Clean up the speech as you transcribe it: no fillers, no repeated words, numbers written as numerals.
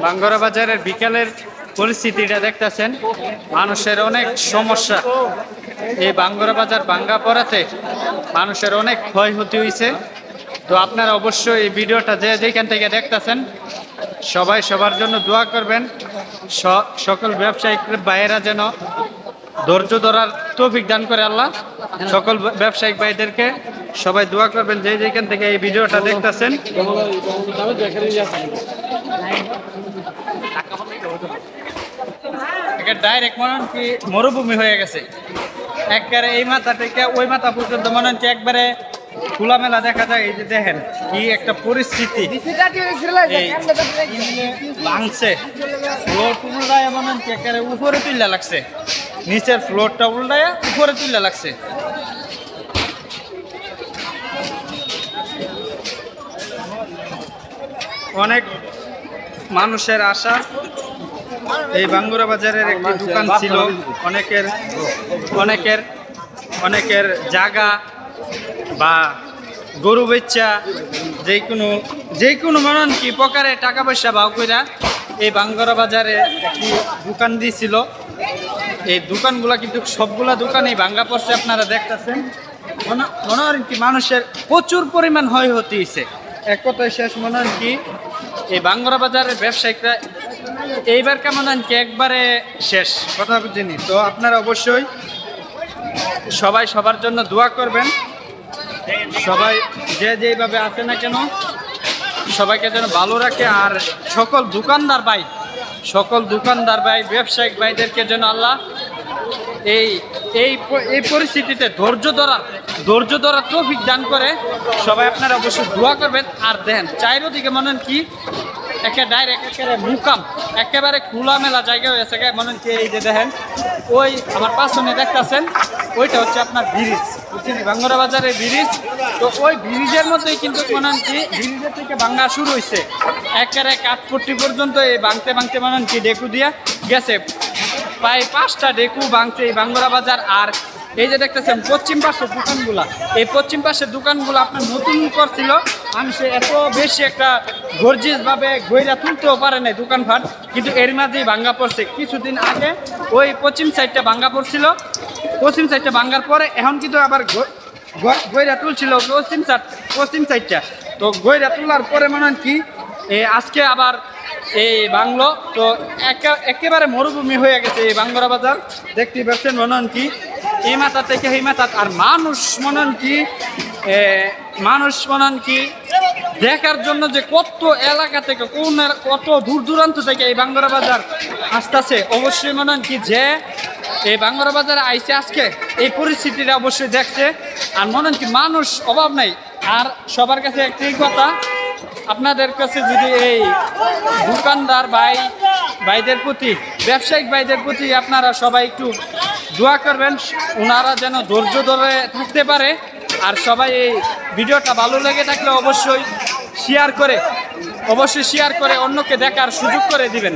Bangura বাজারের বিকেলের পরিস্থিতিটা দেখতেছেন, মানুষের অনেক সমস্যা। এই বাঙ্গুরা বাজার ভাঙ্গা পড়াতে মানুষের অনেক ক্ষয়ক্ষতি হয়েছে। তো আপনারা অবশ্যই এই ভিডিওটা যেখান থেকে দেখতেছেন সবাই সবার জন্য দোয়া করবেন। সকল ব্যবসায়িক ভাইয়েরা যেন ধৈর্য ধরার তৌফিক দান করে আল্লাহ। সকল ব্যবসায়িক ভাইদেরকে সবাই দোয়া করবেন যেখান থেকে এই ভিডিওটা দেখতেছেন। ডাইরেক্ট মনে হয় কি মরুভূমি হয়ে গেছে, একবারে এই মাথা থেকে ওই মাথা পর্যন্ত মনে হচ্ছে একবারে খোলামেলা দেখা যায়। এই যে দেখেন কি একটা পরিস্থিতি, ভাঙছে ফ্লোর উল্টায় মনে হচ্ছে একেবারে উপরে তুললা লাগছে, নিচের ফ্লোরটা উল্টায় উপরে তুললা লাগছে। অনেক মানুষের আশা, এই বাঙ্গুরা বাজারের একটি দোকান ছিল, অনেকের জায়গা বা গরু বেচা যে কোনো মনে কি প্রকারে টাকা পয়সা বাউ কইরা এই বাঙ্গুরা বাজারে একটি দোকান দিয়েছিল। এই দোকানগুলা কিন্তু সবগুলা দোকানেই ভাঙ্গা পড়ছে, আপনারা দেখতেছেন। মনে হয় কি মানুষের প্রচুর পরিমাণ ক্ষয়ক্ষতি হয়েছে। এক কথায় শেষ মনে হয় কি এই বাঙ্গুরা বাজারের ব্যবসায়িকরা এইবার কেমন হয় কি একবারে শেষ কথা বুঝিনি। তো আপনারা অবশ্যই সবাই সবার জন্য দোয়া করবেন। সবাই যেভাবে আছে না কেন সবাইকে যেন ভালো রাখে। আর সকল দোকানদার ভাই ব্যবসায়িক ভাইদেরকে যেন আল্লাহ এই পরিস্থিতিতে ধৈর্য ধরার তৌফিক দান করে। সবাই আপনারা অবশ্যই দোয়া করবেন। আর দেখেন চারিদিকে মনে হয় কি একেবারে মুকাম, একেবারে খোলামেলা জায়গা হয়েছে মনে হচ্ছে। এই যে দেখেন ওই আমার পাশনে দেখতেছেন ওইটা হচ্ছে আপনার ব্রিজ, বুঝছেন, বাঙ্গুরা বাজারের ব্রিজ। তো ওই ব্রিজের মধ্যেই কিন্তু মনে হচ্ছে ব্রিজের থেকে ভাঙ্গা শুরু হয়েছে, একেবারে কাঠপট্টি পর্যন্ত এই ভাঙতে মনে হচ্ছে ডেকু দিয়া গেছে। প্রায় 5টা ডেকু ভাঙছে এই বাঙ্গুরা বাজার। আর এই যে দেখতেছেন পশ্চিম পাশের দোকানগুলো আপনার নতুন করছিল, মানুষে এত বেশি একটা গর্জিয়াসভাবে গইরা তুলতেও পারে না দোকানপাট, কিন্তু এর মাঝেই ভাঙ্গা পড়ছে। কিছুদিন আগে ওই পশ্চিম সাইডটা ভাঙ্গা পড়ছিল, পশ্চিম সাইডটা ভাঙ্গার পরে এখন কিন্তু আবার গইরা তুলছিল পশ্চিম সাইডটা। তো গইরা তোলার পরে মনে হয় কি আজকে আবার এই বাংলো। তো একেবারে মরুভূমি হয়ে গেছে এই বাঙ্গুরা বাজার, দেখতেই পাচ্ছেন। মনে হয় কি এই মাথা থেকে এই মাথা, আর মানুষ মনে হয় কি দেখার জন্য যে কত এলাকা থেকে কত দূর দূরান্ত থেকে এই বাঙ্গুরা বাজার আসতেছে। অবশ্যই মনে হয় কি যে এই বাঙ্গুরা বাজারে আইসে আজকে এই পরিস্থিতিটা অবশ্যই দেখছে। আর মনে হয় কি মানুষ অভাব নাই। আর সবার কাছে একটাই কথা, আপনাদের কাছে যদি এই দোকানদার ভাইদের প্রতি, ব্যবসায়িক ভাইদের প্রতি আপনারা সবাই একটু দোয়া করবেন, ওনারা যেন ধৈর্য ধরে থাকতে পারে। আর সবাই এই ভিডিওটা ভালো লেগে থাকলে অবশ্যই শেয়ার করে অন্যকে দেখার সুযোগ করে দিবেন।